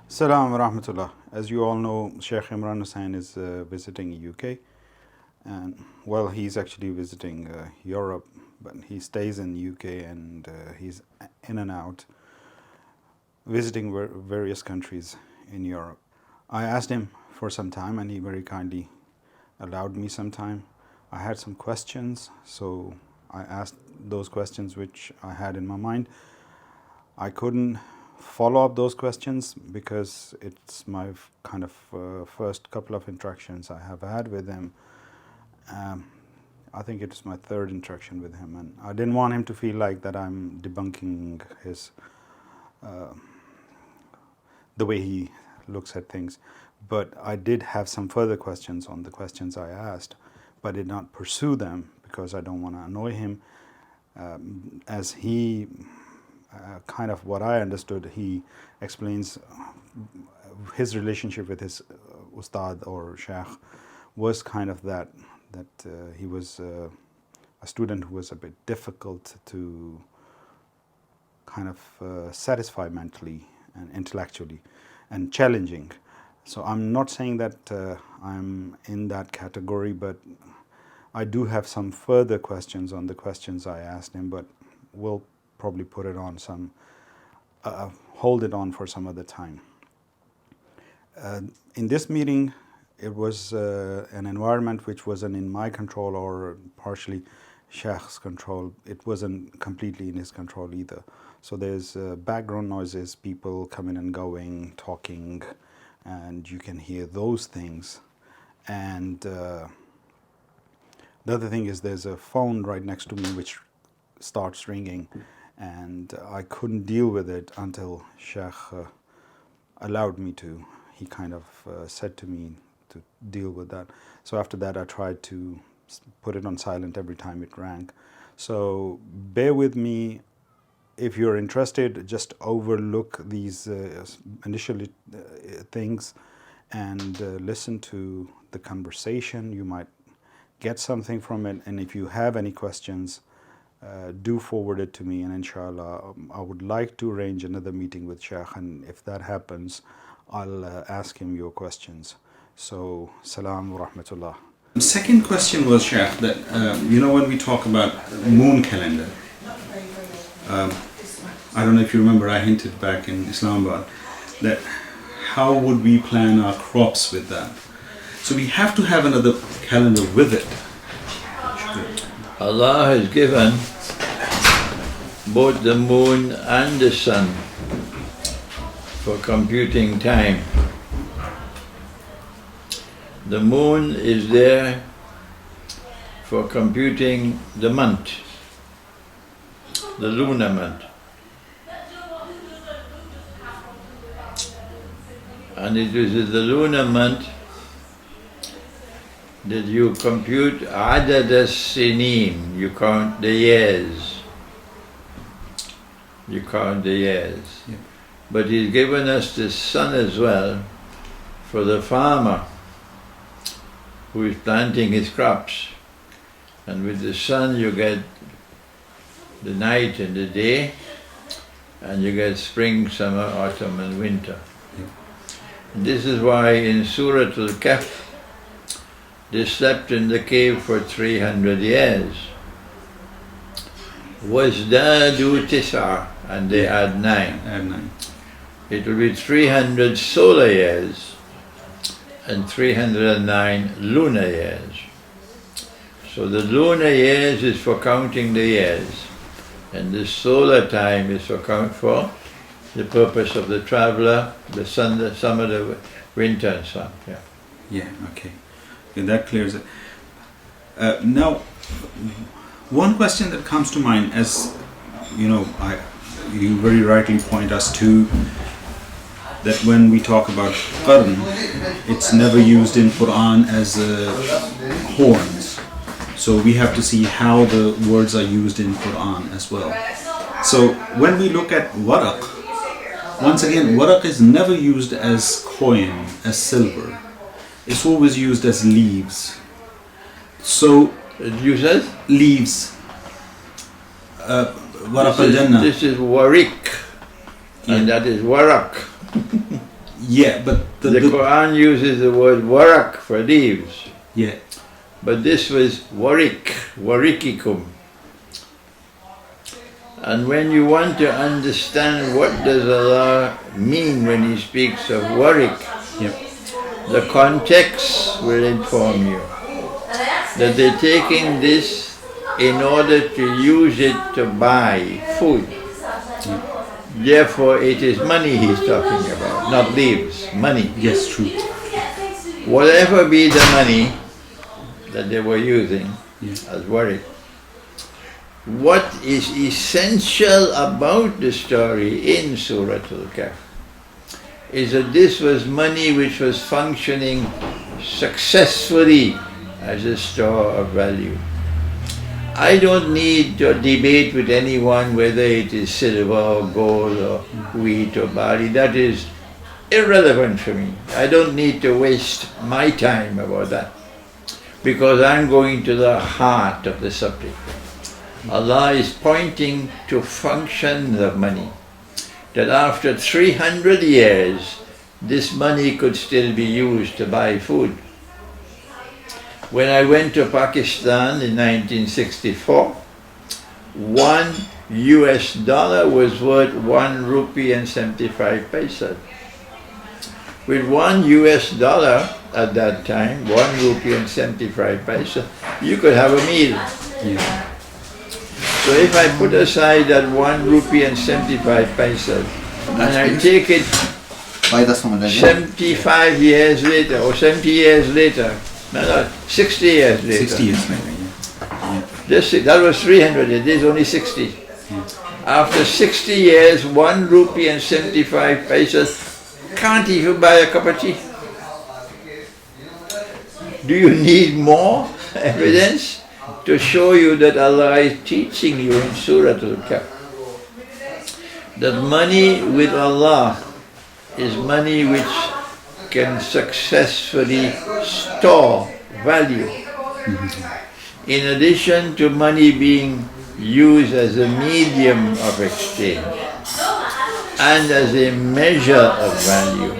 Salam wa rahmatullah. As you all know, Sheikh Imran Hussain is visiting UK, and well, he's actually visiting Europe, but he stays in UK and he's in and out visiting various countries in Europe. I asked him for some time, and he very kindly allowed me some time. I had some questions, so I asked those questions which I had in my mind. I couldn't follow up those questions because it's my kind of first couple of interactions I have had with him. I think it's my third interaction with him, and I didn't want him to feel like that I'm debunking his the way he looks at things. But I did have some further questions on the questions I asked, but did not pursue them because I don't want to annoy him. As he kind of what I understood, he explains his relationship with his ustad or sheikh was kind of that he was a student who was a bit difficult to kind of satisfy mentally and intellectually and challenging. So I'm not saying that I'm in that category, but I do have some further questions on the questions I asked him, but we'll probably put it on some, hold it on for some other time. In this meeting, it was an environment which wasn't in my control or partially Sheikh's control. It wasn't completely in his control either. So there's background noises, people coming and going, talking, and you can hear those things. And the other thing is there's a phone right next to me which starts ringing, and I couldn't deal with it until Sheikh allowed me to. He kind of said to me to deal with that. So after that, I tried to put it on silent every time it rang. So bear with me. If you're interested, just overlook these initial things and listen to the conversation. You might get something from it, and if you have any questions, do forward it to me, and inshallah I would like to arrange another meeting with Sheikh, and if that happens, I'll ask him your questions. So, salam wa rahmatullah. Second question was, Sheikh, that when we talk about moon calendar, I don't know if you remember, I hinted back in Islamabad that how would we plan our crops with that? So we have to have another calendar with it. Allah has given both the moon and the sun for computing time. The moon is there for computing the month, the lunar month. And it is the lunar month that you compute adad as-sinin, you count the years. You count the years. Yeah. But He's given us the sun as well for the farmer who is planting his crops. And with the sun you get the night and the day, and you get spring, summer, autumn and winter. Yeah. And this is why in Surah Al-Kahf they slept in the cave for 300 years. وَازْدَادُوا تِسْعَةً, and they add 9. Add 9. It will be 300 solar years and 309 lunar years. So the lunar years is for counting the years, and the solar time is for the purpose of the traveler, the sun, the summer, the winter and so on. Yeah. Yeah, okay. That clears it. Now, one question that comes to mind, as you very rightly point us to, that when we talk about qarn, it's never used in Quran as horns. So we have to see how the words are used in Quran as well. So when we look at waraq, once again, waraq is never used as coin, as silver. It's always used as leaves. So You said? leaves. Waraq al-Jannah. This is warik, and that is warak. Yeah, but the Quran uses the word warak for leaves. Yeah. But this was warikikum. And when you want to understand what does Allah mean when He speaks of warik, the context will inform you that they're taking this in order to use it to buy food. Therefore, it is money He's talking about, not leaves, money. Yes, true. Whatever be the money that they were using as warik, what is essential about the story in Surah Al-Kahf is that this was money which was functioning successfully as a store of value. I don't need to debate with anyone whether it is silver or gold or wheat or barley. That is irrelevant for me. I don't need to waste my time about that, because I'm going to the heart of the subject. Allah is pointing to functions of money, that after 300 years, this money could still be used to buy food. When I went to Pakistan in 1964, $1 was worth 1 rupee and 75 paisa. With $1 at that time, 1 rupee and 75 paisa, you could have a meal. Yeah. So if I put aside that 1 rupee and 75 paisa, and I take it 75 years later, or 70 years later, no, 60 years later. 60 years later, yeah. That was 300 years, this is only 60. Yeah. After 60 years, 1 rupee and 75 paisas can't even buy a cup of tea. Do you need more evidence to show you that Allah is teaching you in Surah Al-Kahf that money with Allah is money which can successfully store value, in addition to money being used as a medium of exchange and as a measure of value.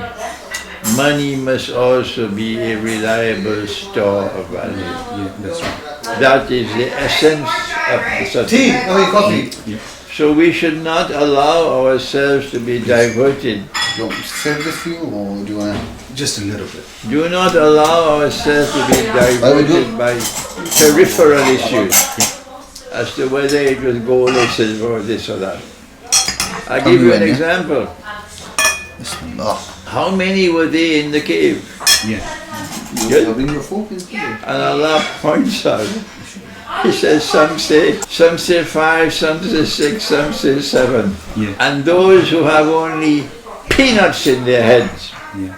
Money must also be a reliable store of value. Yeah, that's right. That is the essence of the subject. Tea, coffee. Yeah. So we should not allow ourselves to be diverted. Do you want me to serve this for you, or do you want to? Just a little bit. Do not allow ourselves to be diverted by peripheral issues as to whether it was gold or silver or this or that. I'll give you an example. How many were they in the cave? Yeah. Good. Bring your fork in, please. And Allah points out, He says some say 5, some say 6, some say 7. Yeah. And those who have only peanuts in their heads Yeah.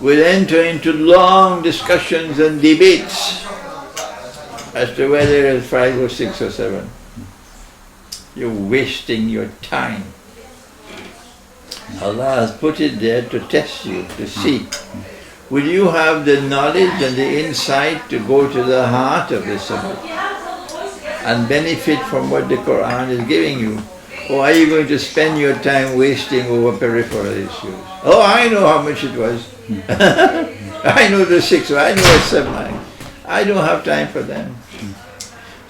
will enter into long discussions and debates as to whether it's 5 or 6 or 7. You're wasting your time. Allah has put it there to test you, to see. Will you have the knowledge and the insight to go to the heart of the subject and benefit from what the Quran is giving you? Or are you going to spend your time wasting over peripheral issues? Oh, I know how much it was. I know the 6, I know the 7. I don't have time for them.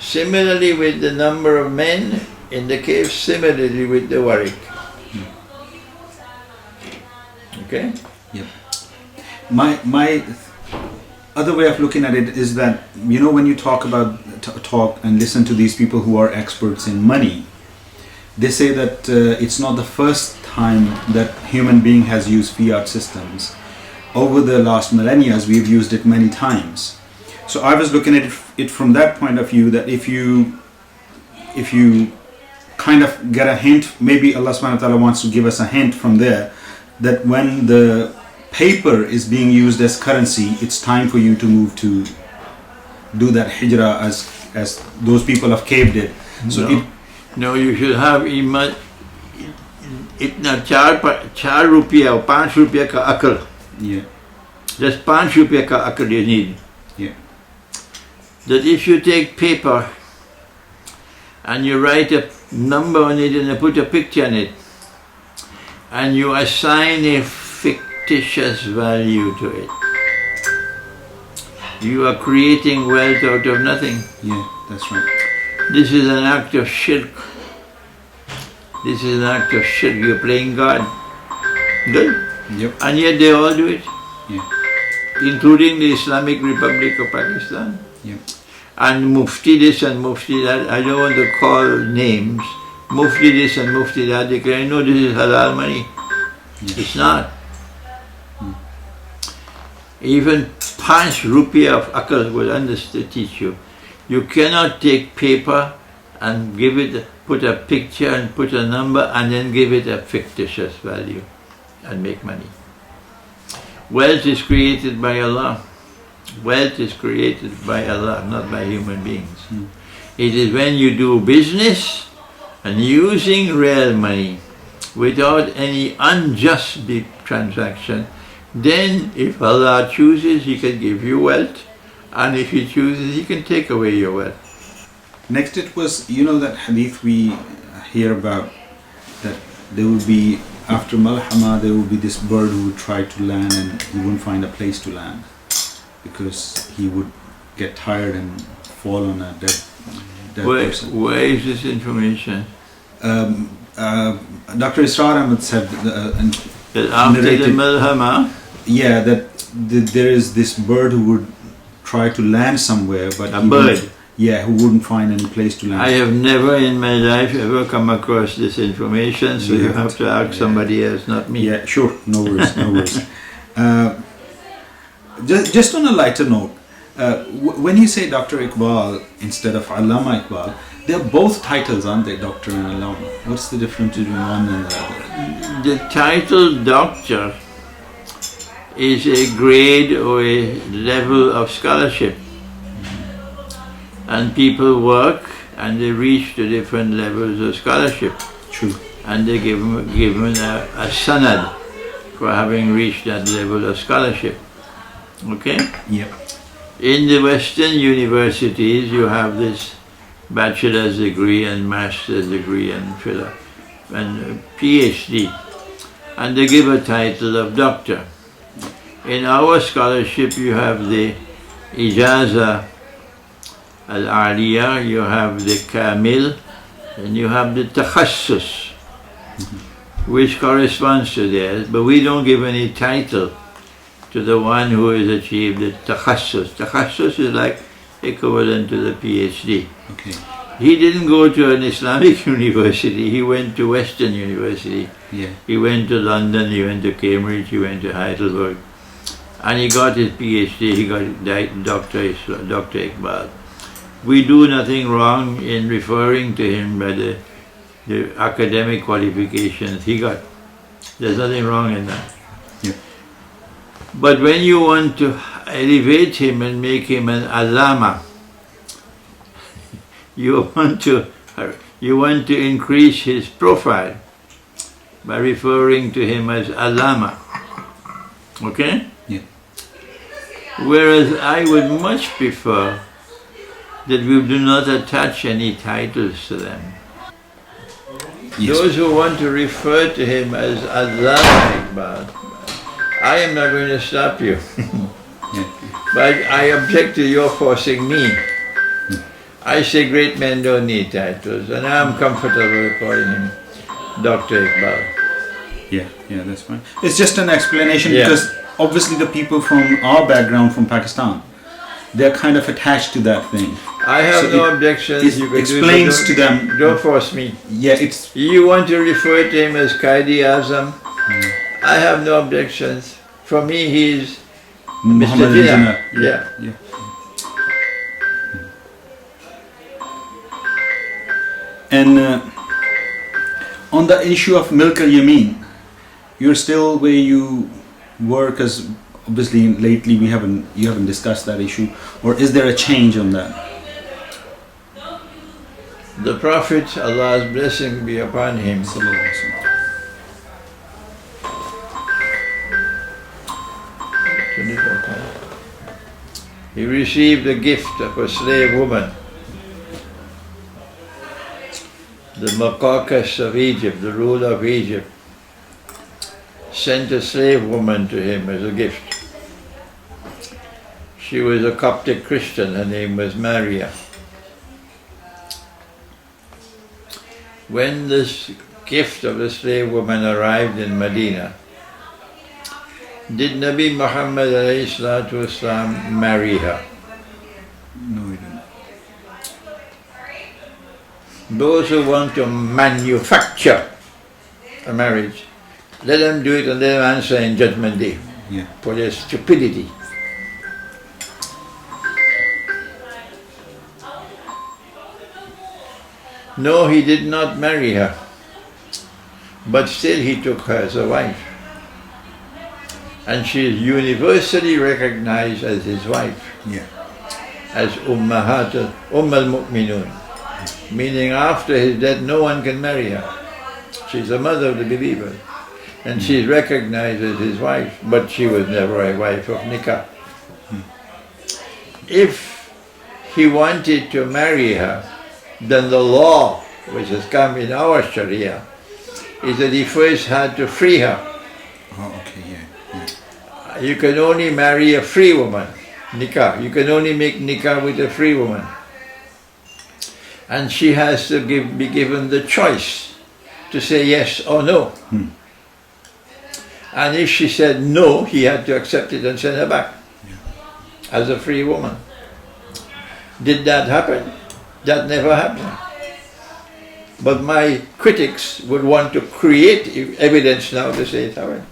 Similarly with the number of men in the cave, similarly with the warik. Okay? Yep. My other way of looking at it is that, you know, when you talk and listen to these people who are experts in money, they say that it's not the first time that human being has used fiat systems. Over the last millennia, we've used it many times. So I was looking at it from that point of view, that if you kind of get a hint, maybe Allah subhanahu wa ta'ala wants to give us a hint from there, that when the paper is being used as currency, it's time for you to move to do that hijrah as those people of cave did. So no, you should have itna 4 rupiah or 5 rupiah ka akal. Yeah. Just 5 rupiah ka akal you need. Yeah. That if you take paper and you write a number on it and you put a picture on it, and you assign a fictitious value to it. You are creating wealth out of nothing. Yeah, that's right. This is an act of shirk. This is an act of shirk. You're playing God. Good? Yep. And yet they all do it. Yeah. Including the Islamic Republic of Pakistan. Yep. And Mufti this and Mufti that. I don't want to call names. Mufti this and Mufti that. They can know this is halal money. Yeah. It's not. Even 5 rupiah of akal will understand, teach you. You cannot take paper and give it, put a picture and put a number and then give it a fictitious value and make money. Wealth is created by Allah. Wealth is created by Allah, not by human beings. It is when you do business and using real money without any unjust transaction, then if Allah chooses, He can give you wealth, and if He chooses, He can take away your wealth. Next it was, you know that hadith we hear about, that there would be, after Malhama, there would be this bird who would try to land and he wouldn't find a place to land because he would get tired and fall on a dead person. Where is this information? Dr. Israr Ahmad said, That after the narrated, Malhama, yeah, that there is this bird who would try to land somewhere, but a bird. Yeah, who wouldn't find any place to land. I have never in my life ever come across this information, so you have to ask somebody else, not me. Yeah, sure, no worries, no worries. Just on a lighter note, when you say Dr. Iqbal instead of Allama Iqbal, they're both titles, aren't they, Doctor and Allama? What's the difference between one and the other? The title doctor is a grade or a level of scholarship. And people work and they reach to different levels of scholarship. True. And they given a sanad for having reached that level of scholarship. Okay? Yep. In the Western universities, you have this bachelor's degree and master's degree and PhD. And they give a title of doctor. In our scholarship, you have the ijaza al-aliyah, you have the kamil, and you have the takhassus, which corresponds to theirs, but we don't give any title to the one who has achieved the takhassus. Takhassus is like equivalent to the PhD. Okay. He didn't go to an Islamic university, he went to Western University. Yeah. He went to London, he went to Cambridge, he went to Heidelberg, and he got his PhD, he got Dr. Iqbal. We do nothing wrong in referring to him by the academic qualifications he got. There's nothing wrong in that. Yeah. But when you want to elevate him and make him an allama, you want to increase his profile by referring to him as allama. Okay? Yeah. Whereas I would much prefer that we do not attach any titles to them. Yes. Those who want to refer to him as Allama Iqbal, I am not going to stop you. Yeah. But I object to your forcing me. I say great men don't need titles, and I am comfortable calling him Dr. Iqbal. Yeah, that's fine. It's just an explanation Yeah. because obviously the people from our background from Pakistan, they're kind of attached to that thing. I have So no it- objections. it You can explains do it, to them- Don't force me. Yeah, it's You want to refer to him as Qaidi Azam? I have no objections. For me, he's Muhammad Mr. Jinnah. Yeah. And on the issue of milk al-yamin, you're still where you were, because obviously lately you haven't discussed that issue, or is there a change on that? The Prophet, Allah's blessing be upon him, he received the gift of a slave woman, the Makaukas of Egypt, the ruler of Egypt, sent a slave woman to him as a gift. She was a Coptic Christian, her name was Maria. When this gift of the slave woman arrived in Medina, did Nabi Muhammad ﷺ marry her? No, he didn't. Those who want to manufacture a marriage, let them do it and let them answer in Judgment Day Yeah. for their stupidity. No, he did not marry her, but still he took her as a wife. And she is universally recognized as his wife, Yeah. as Umm al-Mu'minun, meaning after his death no one can marry her. She's the mother of the believers, and she's recognized as his wife, but she was never a wife of nikah. If he wanted to marry her, then the law, which has come in our Sharia, is that he first had to free her. Oh, okay, yeah. You can only marry a free woman, nikah. You can only make nikah with a free woman. And she has to be given the choice to say yes or no. And if she said no, he had to accept it and send her back as a free woman. Did that happen? That never happened. But my critics would want to create evidence now to say it happened.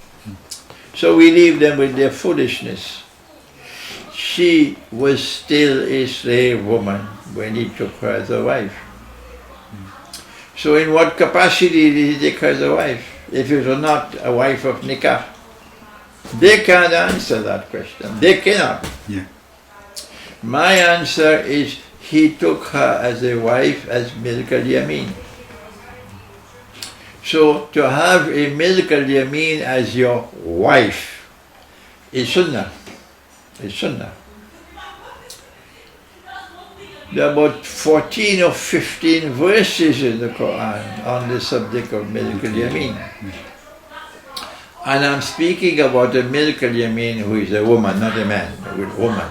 So we leave them with their foolishness. She was still a slave woman when he took her as a wife. So in what capacity did he take her as a wife, if it was not a wife of nikah? They can't answer that question. They cannot. Yeah. My answer is he took her as a wife as Milk al-Yamin. So to have a Milk al-Yamin as your wife is sunnah. It's sunnah. There are about 14 or 15 verses in the Quran on the subject of Milk al-Yamin. And I'm speaking about a Milk al-Yamin who is a woman, not a man, a woman.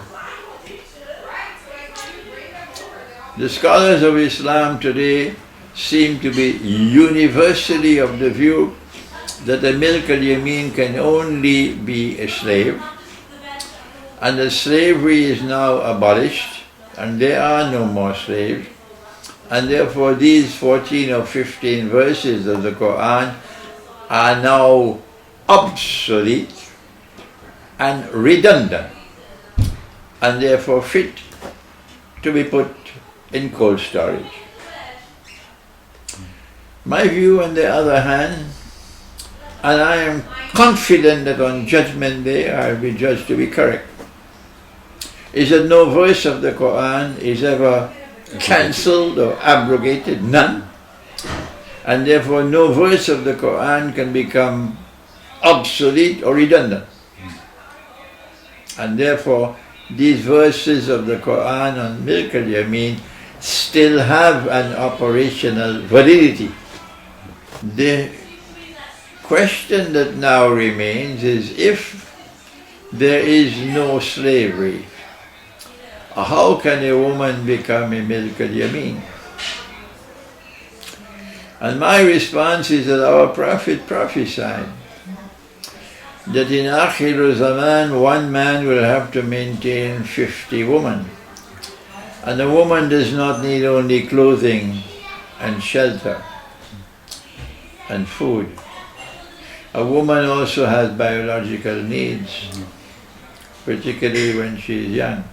The scholars of Islam today seem to be universally of the view that a Milk al-Yamin can only be a slave, and that slavery is now abolished, and there are no more slaves, and therefore these 14 or 15 verses of the Quran are now obsolete and redundant, and therefore fit to be put in cold storage. My view, on the other hand, and I am confident that on Judgment Day I will be judged to be correct, is that no verse of the Quran is ever cancelled or abrogated, none. And therefore no verse of the Quran can become obsolete or redundant. And therefore these verses of the Quran on Milk al-Yamin still have an operational validity. The question that now remains is, if there is no slavery, how can a woman become a Milk al-Yamin? And my response is that our Prophet prophesied that in Akhir Zaman one man will have to maintain 50 women. And a woman does not need only clothing and shelter and food. A woman also has biological needs, particularly when she is young.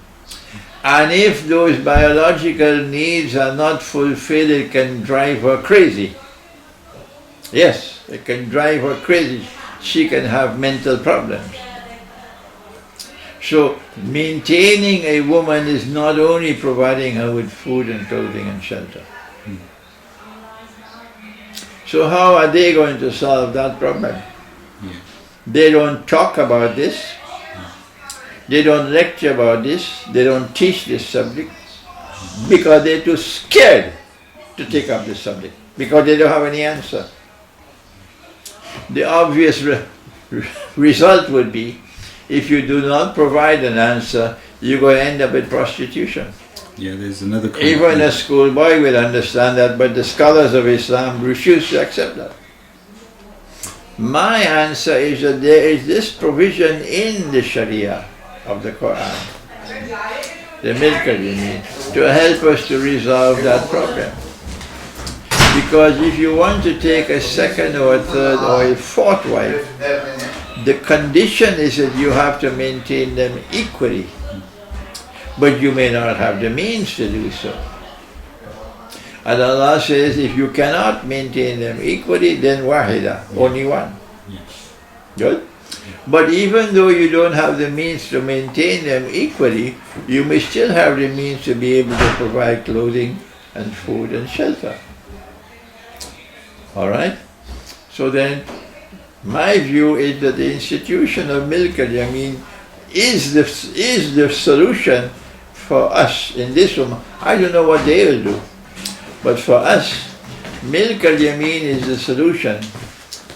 And if those biological needs are not fulfilled, it can drive her crazy. Yes, it can drive her crazy. She can have mental problems. So maintaining a woman is not only providing her with food and clothing and shelter. So how are they going to solve that problem? They don't talk about this. They don't lecture about this. They don't teach this subject because they're too scared to take up this subject, because they don't have any answer. The obvious result would be, if you do not provide an answer, you're going to end up with prostitution. Yeah, there's another. Even a schoolboy will understand that, but the scholars of Islam refuse to accept that. My answer is that there is this provision in the Sharia of the Quran, the milkal yamin, to help us to resolve that problem. Because if you want to take a second or a third or a fourth wife, the condition is that you have to maintain them equally. But you may not have the means to do so. And Allah says, if you cannot maintain them equally, then wahida, only one. Good? But even though you don't have the means to maintain them equally, you may still have the means to be able to provide clothing and food and shelter. Alright? So then, my view is that the institution of milk al-yamin is the solution for us in this room. I don't know what they will do, but for us, milk al-yamin is the solution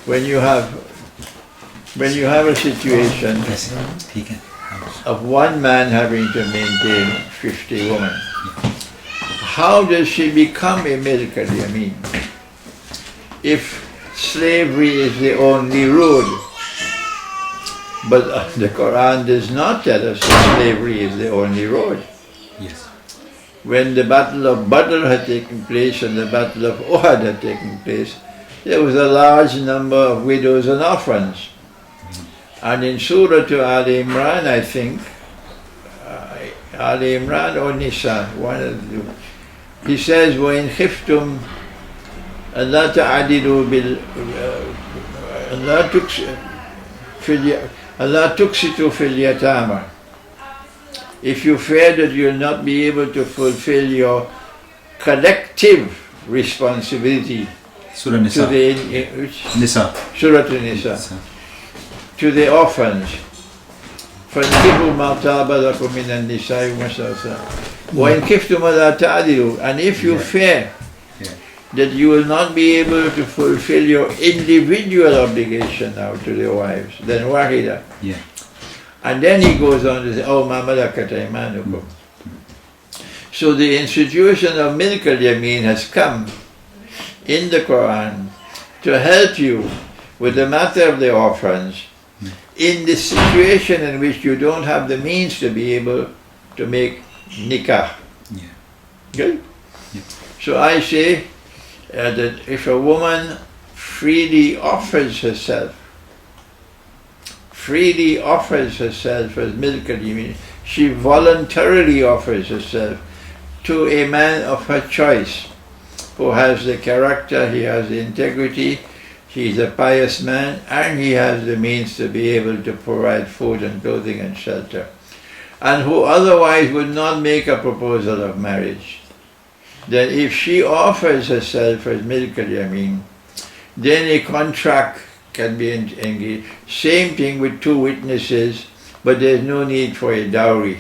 when you have a situation of one man having to maintain 50 women. How does she become a milk al-yamin? If slavery is the only road. But the Quran does not tell us that slavery is the only road. Yes. When the battle of Badr had taken place and the battle of Uhud had taken place, there was a large number of widows and orphans. And in Surah to Al Imran, I think, Al Imran or Nisa, one of the two, he says, وَإِنْ خِفْتُمْ أَلَّا تَعْدِلُوا أَلَّا تُقْسِطُوا فِي الْيَتَامَى. If you fear that you will not be able to fulfill your collective responsibility Surah Nisa. to the Nisa. Surah Nisa, to the orphans. فَانْكِحُوا مَا طَابَ لَكُم مِّنَ النِّسَاءِ مَثْنَى وَإِنْ خِفْتُمْ أَلَّا تَعْدِلُوا. And if you fear that you will not be able to fulfill your individual obligation now to their wives, then wahida. Yeah. And then he goes on to say, oh, ma malakat aymanukum. So the institution of milk al-yamin has come in the Quran to help you with the matter of the orphans in the situation in which you don't have the means to be able to make nikah. Yeah. Good? Yeah. So I say that if a woman freely offers herself as milk al-yamin, she voluntarily offers herself to a man of her choice, who has the character, he has the integrity, he is a pious man, and he has the means to be able to provide food and clothing and shelter, and who otherwise would not make a proposal of marriage. Then if she offers herself as milk al-yamin, then a contract can be engaged. Same thing with two witnesses, but there's no need for a dowry.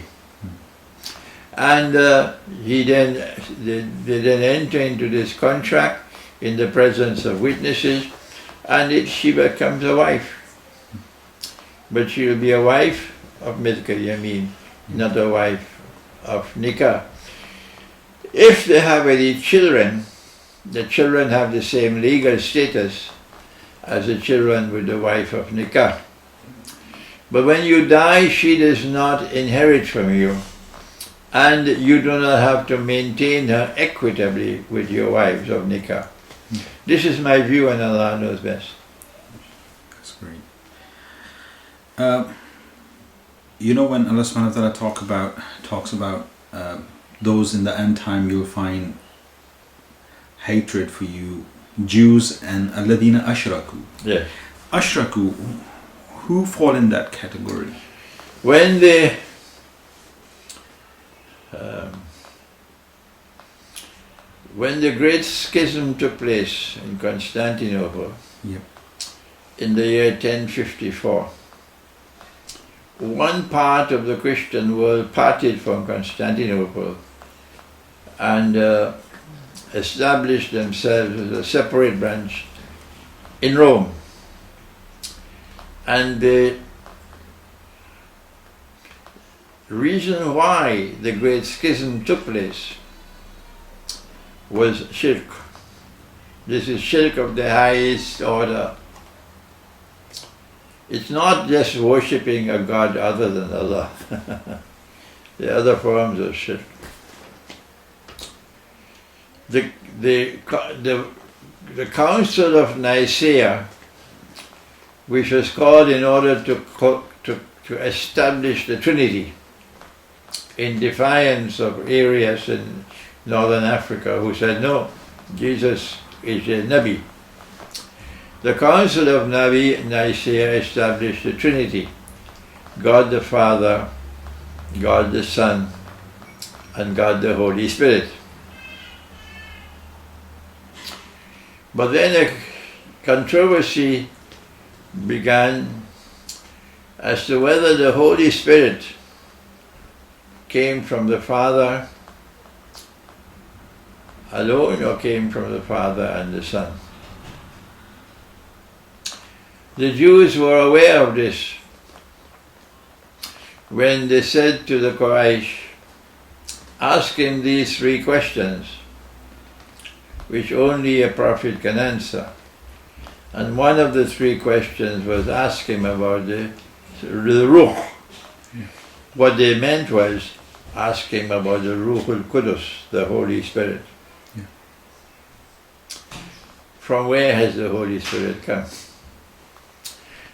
And they then enter into this contract in the presence of witnesses, and she becomes a wife. But she will be a wife of milk al-yamin, not a wife of nikah. If they have any children, the children have the same legal status as the children with the wife of nikah. But when you die, she does not inherit from you, and you do not have to maintain her equitably with your wives of nikah. This is my view, and Allah knows best. That's great. You know, when Allah subhanahu wa ta'ala talks about those in the end time, you'll find hatred for you, Jews and alladina ashraku. Yes. Ashraku, who fall in that category? When the great schism took place in Constantinople, Yep. in the year 1054, one part of the Christian world parted from Constantinople and established themselves as a separate branch in Rome. And the reason why the great schism took place was shirk. This is shirk of the highest order. It's not just worshipping a god other than Allah. The other forms of shirk. The Council of Nicaea, which was called in order to establish the Trinity, in defiance of Arius in northern Africa who said, no, Jesus is a Nabi. The Council of Nicaea established the Trinity, God the Father, God the Son, and God the Holy Spirit. But then a controversy began as to whether the Holy Spirit came from the Father alone or came from the Father and the Son. The Jews were aware of this when they said to the Quraysh, ask him these three questions which only a prophet can answer. And one of the three questions was ask him about the Ruh. What they meant was ask him about the Ruhul Qudus, the Holy Spirit. Yeah. From where has the Holy Spirit come?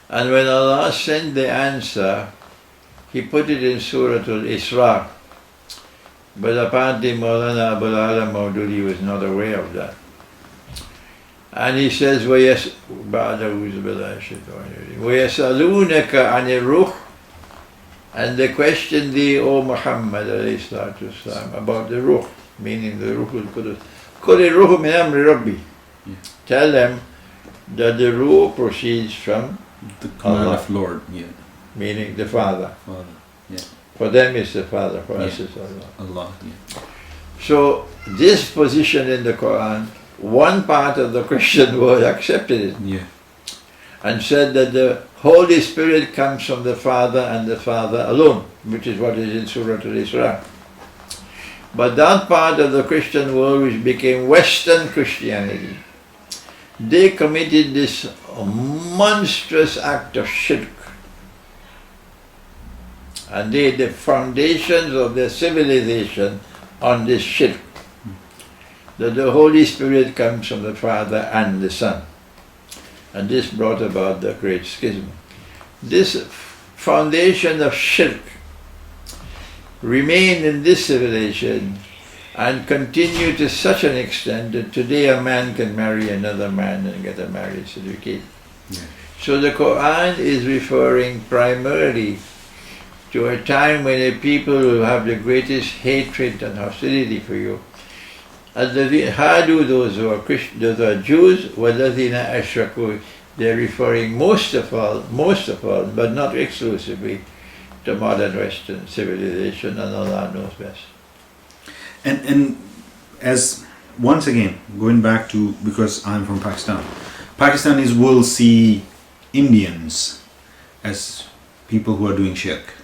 And when Allah sent the answer, He put it in Surah Al-Isra. But apparently Maulana Abul Alam Maududi was not aware of that. And he says, وَيَسْأَلُونَكَ عَنِ الرُّوحِ, and they question thee, O Muhammad والسلام, about the Ruh, meaning the Ruhul Qudus. قُلِ الرُّوحُ مِنْ أَمْرِ رَبِّي. Tell them that the Ruh proceeds from the command Allah, of Lord, yeah. meaning the Father. Father, yeah. For them it's the Father, for us Yeah. it's Allah. Allah, yeah. So this position in the Quran, one part of the Christian world accepted it Yeah. and said that the Holy Spirit comes from the Father and the Father alone, which is what is in Surah Al-Isra. But that part of the Christian world which became Western Christianity, they committed this monstrous act of shirk. And they, the foundations of their civilization on this shirk, that the Holy Spirit comes from the Father and the Son. And this brought about the great schism. This foundation of shirk remained in this civilization and continued to such an extent that today a man can marry another man and get a marriage certificate. Yeah. So the Quran is referring primarily to a time when a people will have the greatest hatred and hostility for you. Hadu, those who are Christians, those who are Jews, وَالَّذِينَ أَشْرَكُوا, they're referring most of all, but not exclusively, to modern Western civilization, and Allah knows best. And as once again going back to, because I'm from Pakistan, Pakistanis will see Indians as people who are doing shirk.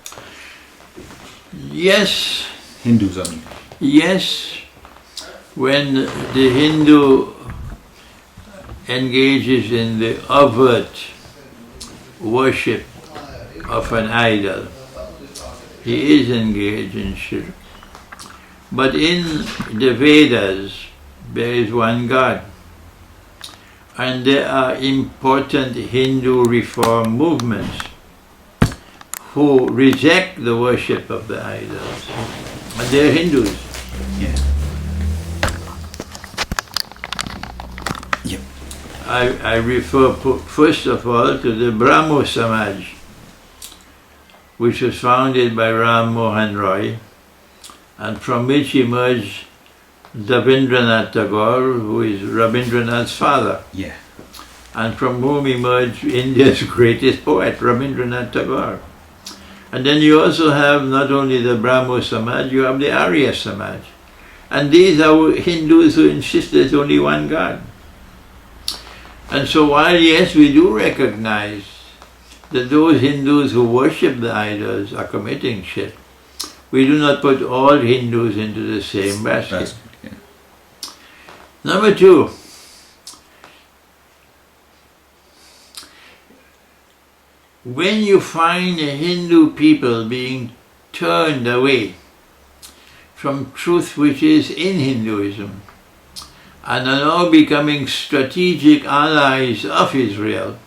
Yes, Hindus, I mean. yes, when the Hindu engages in the overt worship of an idol, he is engaged in shirk. But in the Vedas, there is one God. And there are important Hindu reform movements who reject the worship of the idols. And they're Hindus. Yeah. Yep. I refer first of all to the Brahmo Samaj, which was founded by Ram Mohan Roy, and from which emerged Rabindranath Tagore, who is Rabindranath's father, Yeah. and from whom emerged India's greatest poet, Rabindranath Tagore. And then you also have not only the Brahmo Samaj, you have the Arya Samaj. And these are Hindus who insist there's only one God. And so while yes, we do recognize that those Hindus who worship the idols are committing shirk. We do not put all Hindus into the same basket. Yeah. Number two, when you find a Hindu people being turned away from truth which is in Hinduism and are now becoming strategic allies of Israel,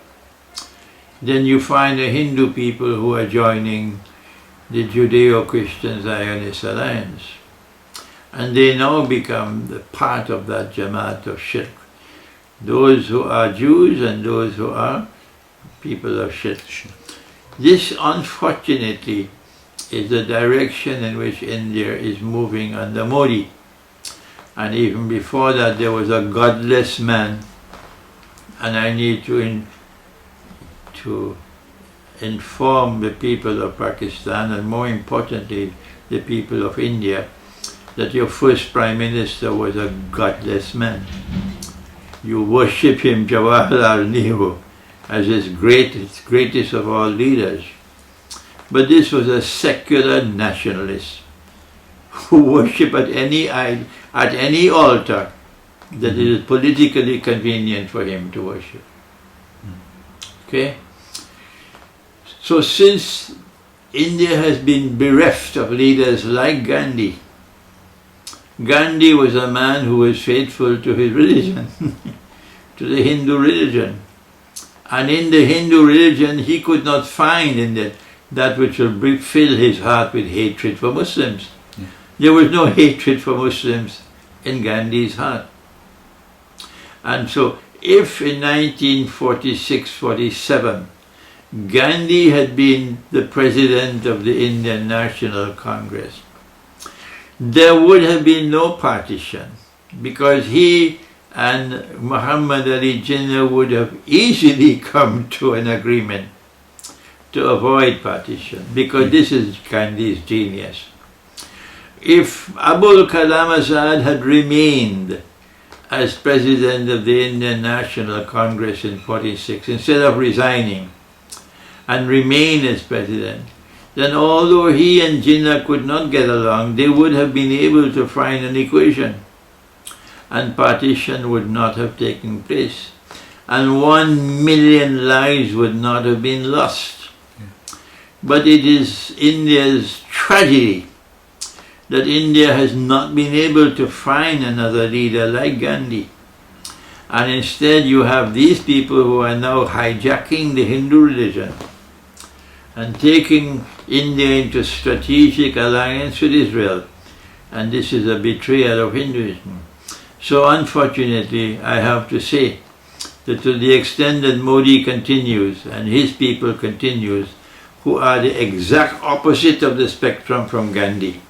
then you find a Hindu people who are joining the Judeo-Christian Zionist alliance. And they now become the part of that Jamaat of Shirk. Those who are Jews and those who are people of Shirk. This, unfortunately, is the direction in which India is moving under Modi. And even before that, there was a godless man, and I need to inform the people of Pakistan, and more importantly, the people of India, that your first Prime Minister was a godless man. You worship him, Jawaharlal Nehru, as his greatest of all leaders. But this was a secular nationalist who worship at any altar that it is politically convenient for him to worship. Okay? So since India has been bereft of leaders like Gandhi, Gandhi was a man who was faithful to his religion, to the Hindu religion. And in the Hindu religion, he could not find in that which will fill his heart with hatred for Muslims. Yeah. There was no hatred for Muslims in Gandhi's heart. And so, if in 1946-47, Gandhi had been the president of the Indian National Congress, there would have been no partition, because he and Muhammad Ali Jinnah would have easily come to an agreement to avoid partition, because this is Gandhi's genius. If Abul Kalam Azad had remained as president of the Indian National Congress in 46, instead of resigning, and remain as president, then although he and Jinnah could not get along, they would have been able to find an equation, and partition would not have taken place, and 1 million lives would not have been lost. But it is India's tragedy that India has not been able to find another leader like Gandhi. And instead you have these people who are now hijacking the Hindu religion and taking India into strategic alliance with Israel. And this is a betrayal of Hinduism. So unfortunately, I have to say that to the extent that Modi continues and his people continues, who are the exact opposite of the spectrum from Gandhi,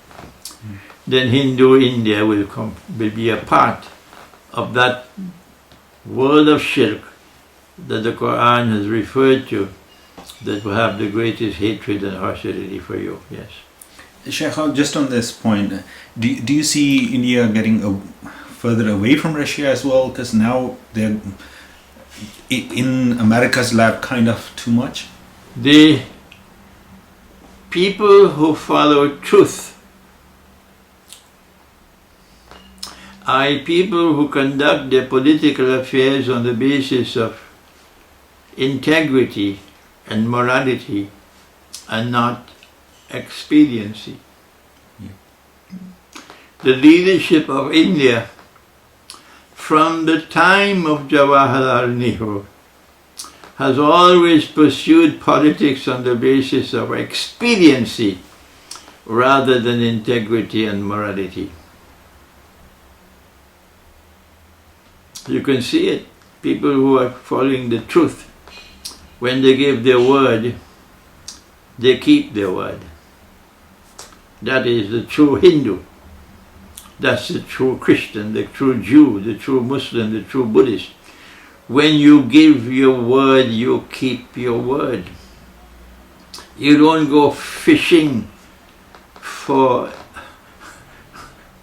then Hindu India will be a part of that world of shirk that the Quran has referred to, that will have the greatest hatred and hostility for you. Yes. Sheikh, just on this point, do you see India getting further away from Russia as well? Because now they're in America's lap kind of too much? The people who follow truth are people who conduct their political affairs on the basis of integrity and morality and not expediency. Yeah. The leadership of India from the time of Jawaharlal Nehru has always pursued politics on the basis of expediency rather than integrity and morality. You can see it. People who are following the truth, when they give their word, they keep their word. That is the true Hindu. That's the true Christian, the true Jew, the true Muslim, the true Buddhist. When you give your word, you keep your word. You don't go fishing for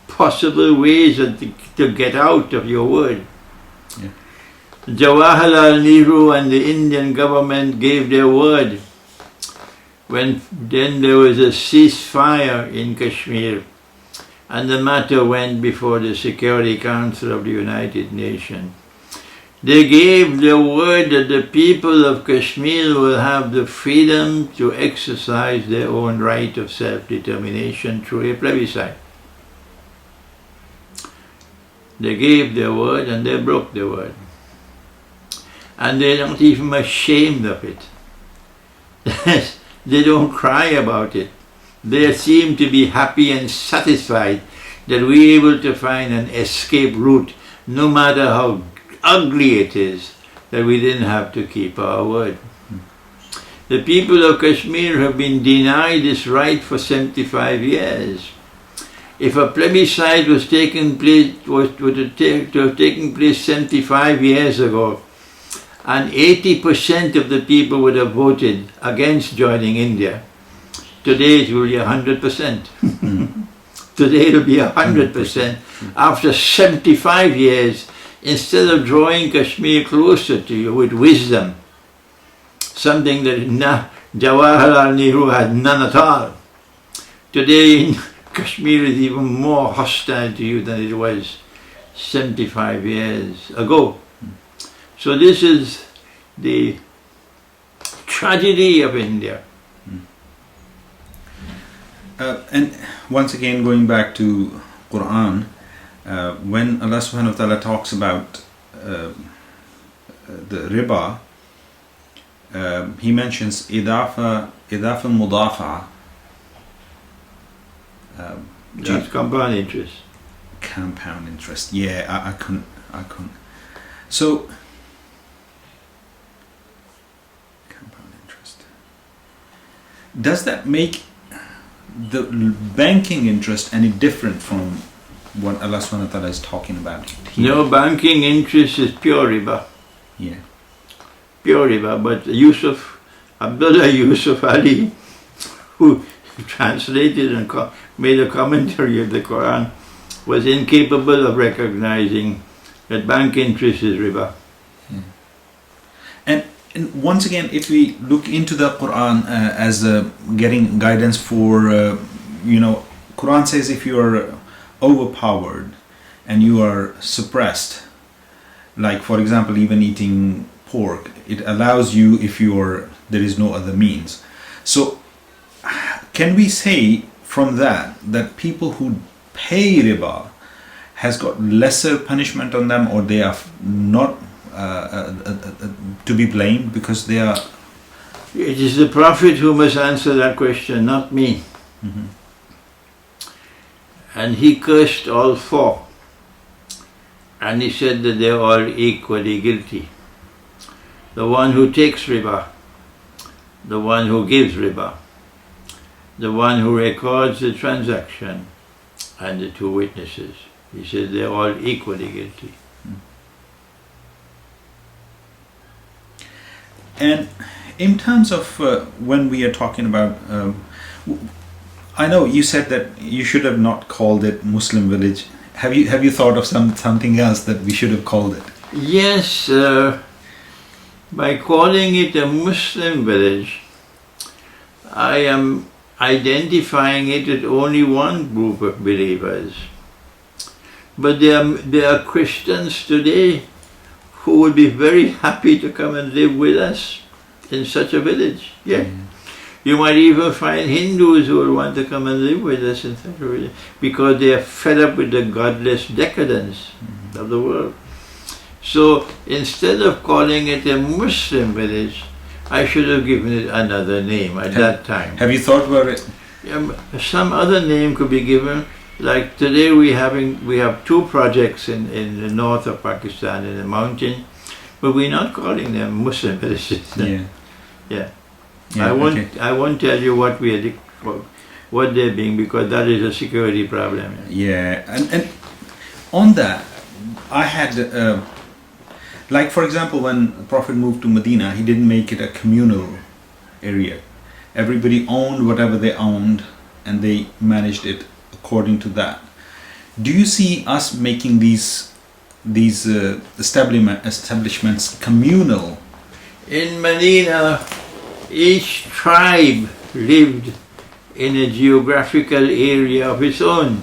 possible ways to get out of your word. Yeah. Jawaharlal Nehru and the Indian government gave their word when then there was a ceasefire in Kashmir and the matter went before the Security Council of the United Nations. They gave their word that the people of Kashmir will have the freedom to exercise their own right of self-determination through a plebiscite. They gave their word and they broke their word. And they're not even ashamed of it. They don't cry about it. They seem to be happy and satisfied that we're able to find an escape route, no matter how ugly it is, that we didn't have to keep our word. The people of Kashmir have been denied this right for 75 years. If a plebiscite was taking place, to have taken place 75 years ago, and 80% of the people would have voted against joining India, today it will be 100%. Today it will be 100%. After 75 years, instead of drawing Kashmir closer to you with wisdom, something that Jawaharlal Nehru had none at all, today Kashmir is even more hostile to you than it was 75 years ago. So this is the tragedy of India. And once again, going back to Quran, when Allah subhanahu wa ta'ala talks about the riba, he mentions idafa mudafa. That's compound interest. Compound interest. Yeah, I couldn't. So, compound interest. Does that make the banking interest any different from what Allah subhanahu wa ta'ala is talking about here? No, banking interest is pure riba. Yeah. Pure riba. But Abdullah Yusuf Ali, who translated and made a commentary of the Quran, was incapable of recognizing that bank interest is riba. Yeah. And once again, if we look into the Quran as getting guidance for, Quran says if you are overpowered and you are suppressed, like for example even eating pork, it allows you if there is no other means. So can we say from that people who pay riba has got lesser punishment on them, or they are not to be blamed because they are... It is the Prophet who must answer that question, not me. Mm-hmm. And he cursed all four. And he said that they are all equally guilty. The one who takes riba, the one who gives riba, the one who records the transaction, and the two witnesses. He said they are all equally guilty. And in terms of when we are talking about, I know you said that you should have not called it Muslim village. Have you thought of something else that we should have called it? Yes, by calling it a Muslim village, I am identifying it with only one group of believers. But there are Christians today who would be very happy to come and live with us in such a village. Yeah. You might even find Hindus who will want to come and live with us in such a village because they are fed up with the godless decadence of the world. So instead of calling it a Muslim village, I should have given it another name at that time. Have you thought about it? Some other name could be given. Like today we have two projects in the north of Pakistan in the mountain, but we're not calling them Muslim villages. Yeah. I won't tell you what they're being, because that is a security problem. Yeah, and on that, I had like for example, when Prophet moved to Medina, he didn't make it a communal area. Everybody owned whatever they owned, and they managed it according to that. Do you see us making these these establishments communal? In Medina, each tribe lived in a geographical area of its own.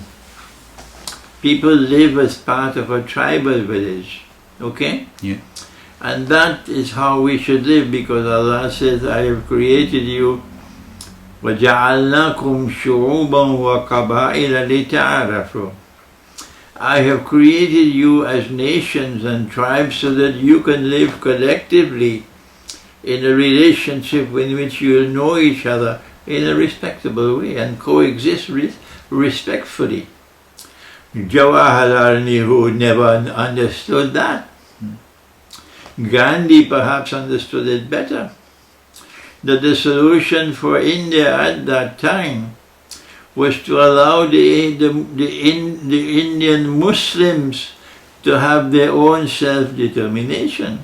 People live as part of a tribal village, okay? Yeah. And that is how we should live, because Allah says, I have created you وَجَعَلْنَاكُمْ شُعُوبًا وَقَبَائِلَ لِتَعَارَفُوا. I have created you as nations and tribes so that you can live collectively in a relationship in which you will know each other in a respectable way and coexist respectfully. Jawaharlal Nehru never understood that. Gandhi perhaps understood it better. That the solution for India at that time was to allow the Indian Muslims to have their own self-determination,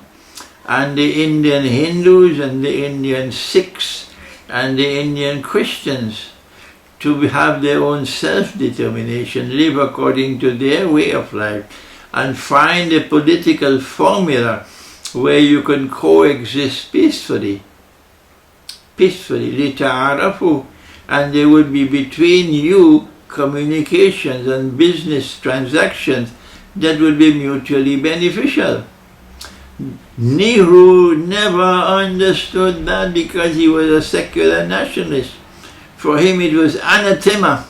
and the Indian Hindus and the Indian Sikhs and the Indian Christians to have their own self-determination, live according to their way of life, and find a political formula where you can coexist peacefully. لِتَعَارَفُوا, and there would be between you communications and business transactions that would be mutually beneficial. Nehru never understood that because he was a secular nationalist. For him it was anathema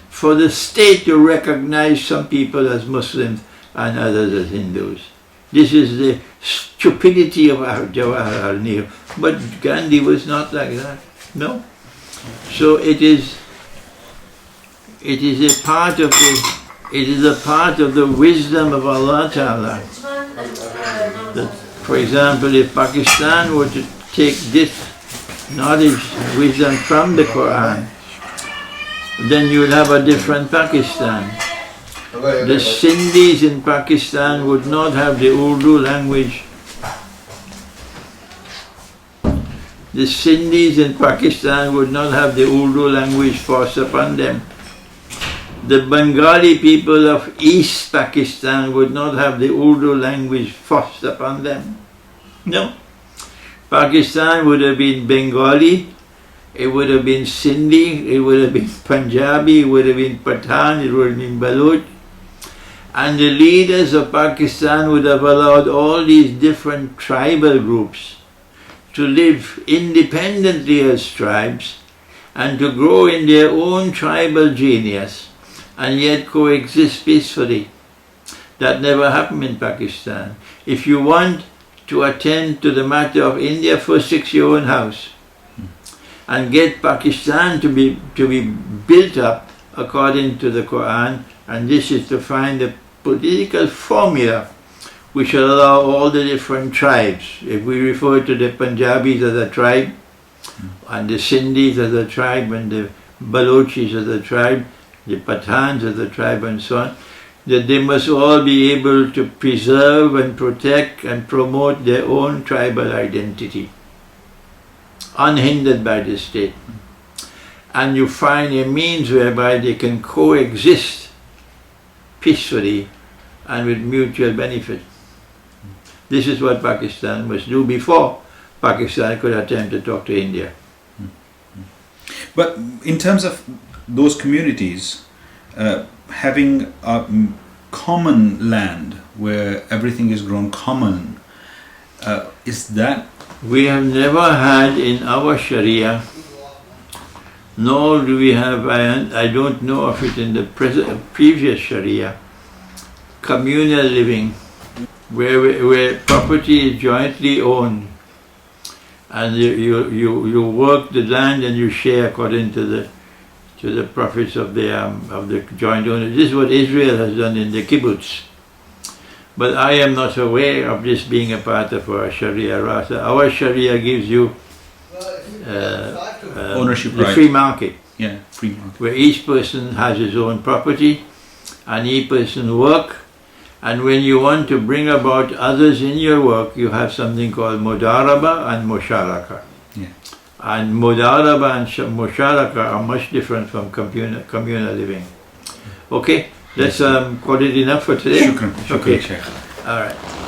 for the state to recognize some people as Muslims and others as Hindus. This is the stupidity of Jawaharlal Nehru. But Gandhi was not like that. No. So it is a part of the wisdom of Allah Ta'ala. That, for example, if Pakistan were to take this knowledge, wisdom from the Quran, then you will have a different Pakistan. The Sindhis in Pakistan would not have the Urdu language. The Sindhis in Pakistan would not have the Urdu language forced upon them. The Bengali people of East Pakistan would not have the Urdu language forced upon them. No. Pakistan would have been Bengali, it would have been Sindhi, it would have been Punjabi, it would have been Pathan, it would have been Baloch. And the leaders of Pakistan would have allowed all these different tribal groups to live independently as tribes and to grow in their own tribal genius and yet coexist peacefully. That never happened in Pakistan. If you want to attend to the matter of India, first fix your own house and get Pakistan to be built up according to the Quran, and this is to find a political formula which will allow all the different tribes. If we refer to the Punjabis as a tribe, and the Sindhis as a tribe, and the Balochis as a tribe, the Pathans as a tribe, and so on, that they must all be able to preserve and protect and promote their own tribal identity, unhindered by the state. And you find a means whereby they can coexist peacefully and with mutual benefit. This is what Pakistan must do before Pakistan could attempt to talk to India. But in terms of those communities having a common land where everything is grown common, is that? We have never had in our Sharia, nor do we have, I don't know of it in the previous Sharia, communal living, where property is jointly owned, and you work the land and you share according to the profits of the joint owners. This is what Israel has done in the kibbutz. But I am not aware of this being a part of our Sharia. Our Sharia gives you ownership the right. free market. Yeah, free market. Where each person has his own property and each person work, and when you want to bring about others in your work, you have something called mudaraba and musharaka. Yeah. And mudaraba and musharaka are much different from communal living. Okay, let's call it enough for today. Shukran. Shukran, Okay. Sheikh. All right.